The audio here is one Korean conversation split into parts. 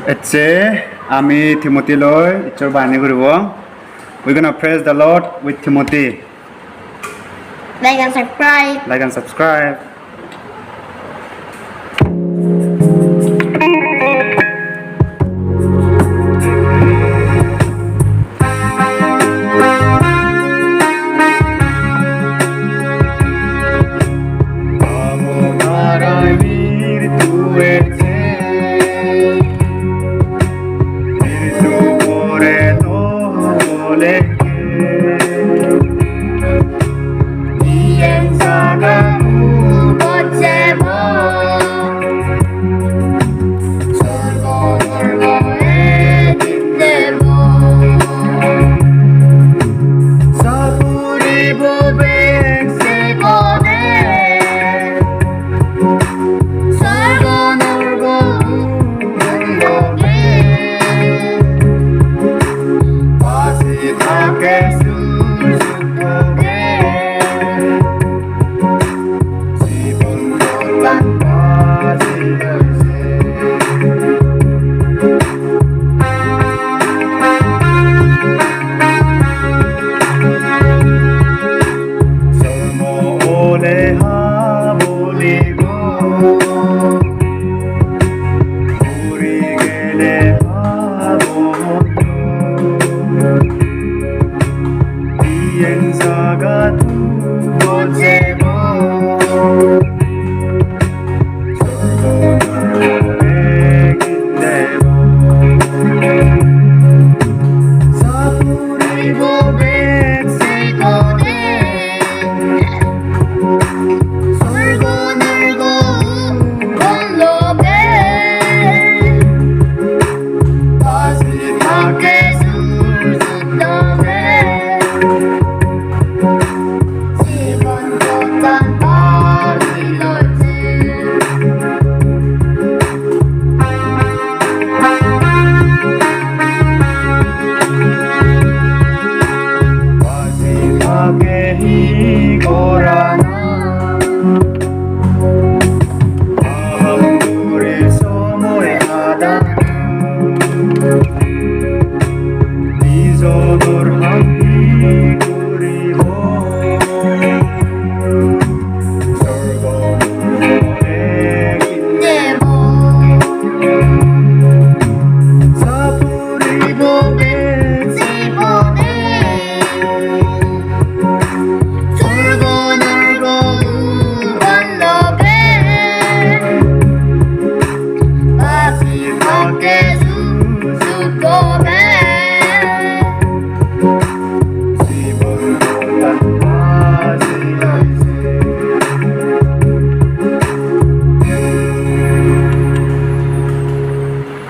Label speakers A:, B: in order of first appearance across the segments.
A: Etche, Ami Timothy Loy, Ichor Bani Guru. We're gonna praise the Lord with Timothy.
B: Like and subscribe.
A: Like and subscribe. Pabo, Darai, Mirittu, Mirittu, Borbo,
B: 이행사가 무거제모 설거 놀거에 딘데모
A: 사부리 보백
B: 세고네 설거 놀고 운동에
A: 와시타케 수수토게 지분도란 와시열세 설모 오래 하보리고 우리게래 바보도 이행사가 두고제고 설고널고 백인대고 사부리고 백세고네
B: 설고 놀고 원로게
A: 와시타케
B: 수수떡에 지번도단 바빌로즈
A: 와시타케 히고라나 마함물이 소모에 하다 미소돌 함이 그리고 설거물에
B: 네모
A: 사부리고
B: 지보네 설고 놀고 원로게 마지막에 수수도배
A: 지분도란 와시열세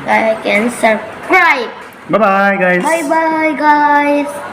B: Like and subscribe.
A: Bye bye guys.
B: Bye bye guys.